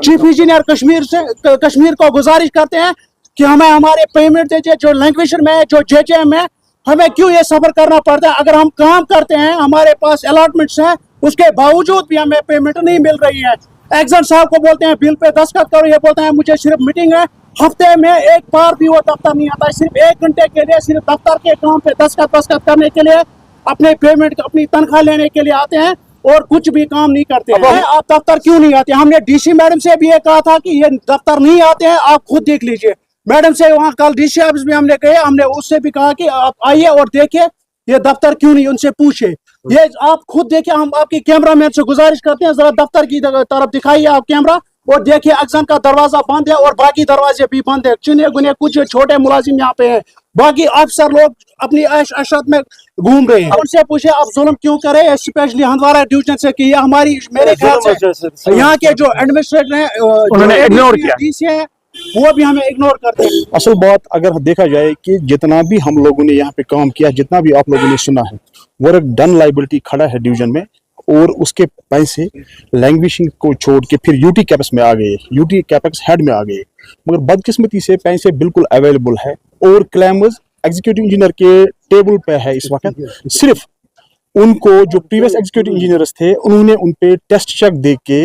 Chief engineer Kashmir को गुजारिश करते हैं कि हमें हमारे पेमेंट दीजिए, जो लैंग्वेज में जो JJM में हमें क्यों ये सफर करना पड़ता है। अगर हम काम करते हैं, हमारे पास अलॉटमेंट्स हैं, उसके बावजूद भी हमें पेमेंट नहीं मिल रही है। एक्जन साहब को बोलते हैं बिल पे दस्तखत करो, ये बोलते हैं मुझे सिर्फ मीटिंग है, हफ्ते में एक बार भी वो दफ्तर नहीं आता है, सिर्फ 1 घंटे के लिए सिर्फ दफ्तर के काम पे दस्तखत करने के लिए, अपने पेमेंट अपनी तनख्वाह लेने के लिए आते हैं और कुछ भी काम नहीं करते हैं। आप दफ्तर क्यों नहीं आते? हमने DC मैडम से भी ये कहा था कि ये दफ्तर नहीं आते हैं, आप खुद देख लीजिए। मैडम से वहाँ कल DC ऑफिस में हमने गए, हमने उससे भी कहा कि आप आइए और देखिए ये दफ्तर क्यों नहीं, उनसे पूछे, ये आप खुद देखिए। हम आपकी कैमरामैन से गुजारिश करते हैं, जरा दफ्तर की तरफ दिखाइए आप कैमरा और देखिए अक्सन का दरवाजा बंद है और बाकी दरवाजे भी बंद है। चुने गुने कुछ छोटे मुलाजिम यहाँ पे हैं, बाकी अफसर लोग अपनी ऐश-अशरत में घूम रहे हैं। उनसे पूछे आप जुल्म क्यों करे, स्पेशली हंदवारा डिवीजन से की हमारी मेरे ख्याल से यहाँ के जो एडमिनिस्ट्रेटर हैं उन्होंने इग्नोर किया, वो भी हमें इग्नोर करते हैं। असल बात अगर देखा जाए कि जितना भी हम लोगों ने यहाँ पे काम किया, जितना भी आप लोगों ने सुना है, वर्क डन लाइबिलिटी खड़ा है डिवीजन में, और उसके पैसे लैंग्वेजिंग को छोड़ के फिर यूटी कैपेक्स में आ गए, यूटी कैपेक्स हेड में आ गए। मगर बदकिस्मती से पैसे बिल्कुल अवेलेबल है और क्लेमर्स एग्जीक्यूटिव इंजीनियर के टेबल पे है इस वक्त। सिर्फ उनको जो प्रीवियस एग्जीक्यूटिव इंजीनियर्स थे उन्होंने उन पे टेस्ट चेक दे के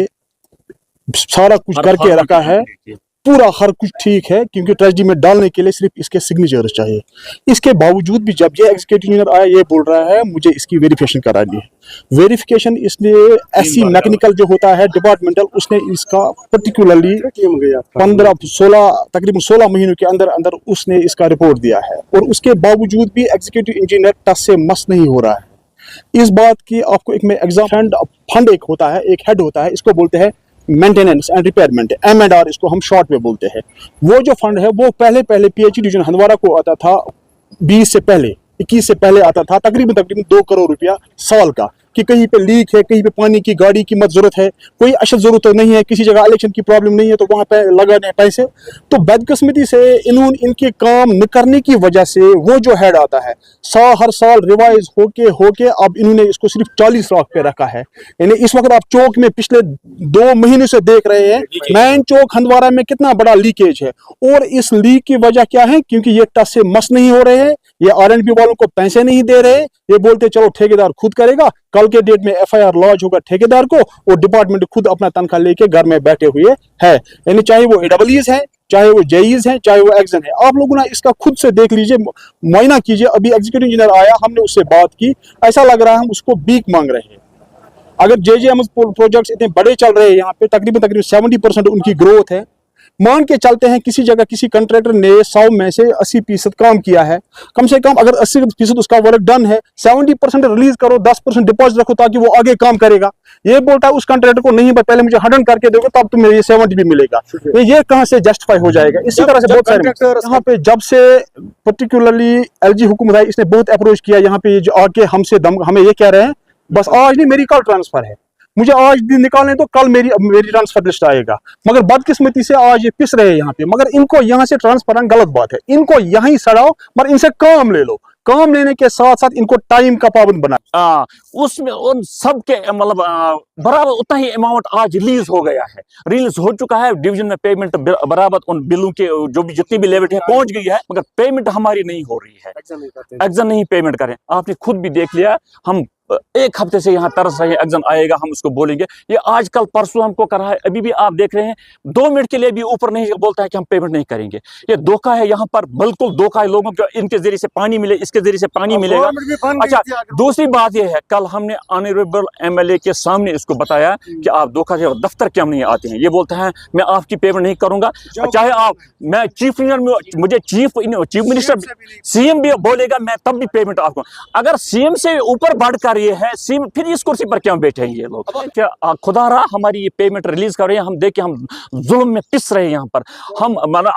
सारा कुछ करके रखा है, पूरा हर कुछ ठीक है, क्योंकि ट्रेजरी में डालने के लिए सिर्फ इसके सिग्नेचर्स चाहिए। इसके बावजूद भी जब ये एग्जीक्यूटिव इंजीनियर आया, ये बोल रहा है मुझे इसकी वेरिफिकेशन करानी है। वेरिफिकेशन इसने ऐसी मैकेनिकल जो होता है डिपार्टमेंटल, उसने इसका पर्टिकुलरली 15-16 तकरीबन 16 महीनों के अंदर अंदर उसने इसका रिपोर्ट दिया है, और उसके बावजूद भी एग्जीक्यूटिव इंजीनियर टस से मस नहीं हो रहा है। इस बात की आपको एक में एग्जाम फंड एक होता है, एक हेड होता है, इसको बोलते हैं मेंटेनेंस एंड रिपेयरमेंट, M&R इसको हम शॉर्ट में बोलते हैं। वो जो फंड है वो पहले PH डिवीजन हंदवारा को आता था 20 से पहले, 21 से पहले आता था तकरीबन 2 करोड़ रुपया साल का, कि कहीं पे लीक है, कहीं पे पानी की गाड़ी की मत जरूरत है, कोई अशद जरूरत तो नहीं है, किसी जगह इलेक्शन की प्रॉब्लम नहीं है तो वहां पे लगाने पैसे। तो बदकिस्मती से इन्होंने इनके काम न करने की वजह से वो जो हेड आता है हर साल रिवाइज होके अब इन्होंने इसको सिर्फ 40 लाख पे रखा है। यानी इस वक्त आप चौक में पिछले 2 महीने से देख रहे हैं मेन चौक हंदवारा में कितना बड़ा लीकेज है, और इस लीक की वजह क्या है? क्योंकि ये टस से मस नहीं हो रहे हैं, ये R&B वालों को पैसे नहीं दे रहे, ये बोलते चलो ठेकेदार खुद करेगा, कल के डेट में FIR लॉन्च होगा ठेकेदार को, और डिपार्टमेंट खुद अपना तनख्वाह लेके घर में बैठे हुए है। यानी चाहे वो AWEs है, चाहे वो JEs है, चाहे वो एक्सन है, आप लोगों ने इसका खुद से देख लीजिए, मुआयना कीजिए। अभी एग्जीक्यूटिव इंजीनियर आया, हमने उससे बात की, ऐसा लग रहा है हम उसको भीख मांग रहे हैं। अगर JJM प्रोजेक्ट्स इतने बड़े चल रहे हैं यहाँ पे, तकरीबन 70% उनकी ग्रोथ है। मान के चलते हैं किसी जगह किसी कंट्रैक्टर ने 100 में से 80% काम किया है, कम से कम अगर 80% उसका वर्क डन है, 70% रिलीज करो, 10% डिपॉजिट रखो ताकि वो आगे काम करेगा। ये बोलता है उस कंट्रैक्टर को नहीं, पहले मुझे 100 करके दोगे तब तुम्हें ये 70 भी मिलेगा। ये कहां से जस्टिफाई हो जाएगा? इसी तरह से बहुत सारे यहाँ पे जब से पर्टिकुलरली LG हुकूमत है, इसने बहुत अप्रोच किया यहाँ पे, जो आके हमसे हमें ये कह रहे हैं बस आज नहीं मेरी कल ट्रांसफर है, मुझे आज दिन निकालने तो कल मेरी ट्रांसफर लिस्ट आएगा। मगर बदकिस्मती से आज ये पिस रहे हैं यहाँ पे, मगर इनको यहाँ से ट्रांसफर आना गलत बात है, इनको यहीं सड़ाओ, मगर इनसे काम ले लो, काम लेने के साथ साथ इनको टाइम का पाबंद बना। उसमें उन सब के मतलब बराबर उतना ही अमाउंट आज रिलीज हो गया है, रिलीज हो चुका है डिवीजन में। पेमेंट बराबर उन बिलों के जो भी जितनी भी लेवल है पहुंच गई है, मगर पेमेंट हमारी नहीं हो रही है, एक्शन नहीं पेमेंट करें। आपने खुद भी देख लिया, हम 1 हफ्ते से यहाँ तरस रहे हैं, एग्जाम आएगा हम उसको बोलेंगे। ये आजकल परसों हमको कर रहा है, अभी भी आप देख रहे हैं 2 मिनट के लिए भी ऊपर नहीं बोलता है कि हम पेमेंट नहीं करेंगे। ये धोखा है, यहाँ पर बिल्कुल धोखा है लोगों को, इनके जरिए से पानी मिले, इसके जरिए से पानी मिलेगा। अच्छा, दूसरी बात ये है, कल हमने ऑनरेबल MLA के सामने इसको बताया कि आप धोखा से दफ्तर क्यों नहीं आते हैं। ये बोलते हैं मैं आपकी पेमेंट नहीं करूंगा, चाहे आप मैं चीफ इंजीनियर, मुझे चीफ मिनिस्टर CM भी बोलेगा मैं तब भी पेमेंट आपको। अगर CM से ऊपर बढ़कर ये है सीम, फिर इस कुर्सी पर क्यों बैठे हैं ये लोग? क्या खुदा रहा हमारी ये पेमेंट रिलीज कर रहे हैं, हम देख के हम जुल्म में पिस रहे हैं। यहाँ पर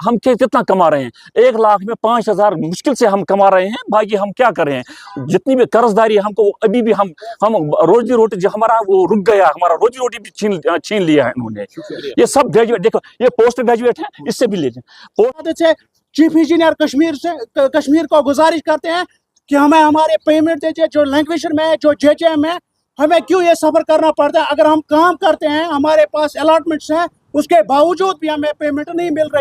हम कितना कमा रहे हैं? 1 लाख में 5,000 मुश्किल से हम कमा रहे हैं, बाकी हम क्या कर रहे हैं? जितनी भी कर्जदारी है हमको, अभी भी हम रोजी रोटी जो हमारा वो रुक गया, हमारा रोजी रोटी भी छीन लिया है इन्होंने। ये सब ग्रेजुएट, देखो ये पोस्ट ग्रेजुएट है, इससे भी लीजिए। चीफ इंजीनियर कश्मीर को गुजारिश करते हैं कि हमें हमारे पेमेंट दीजिए, जो लैंग्वेज में है, जो JJM में, हमें क्यों ये सफ़र करना पड़ता है? अगर हम काम करते हैं, हमारे पास अलॉटमेंट्स हैं, उसके बावजूद भी हमें पेमेंट नहीं मिल रही।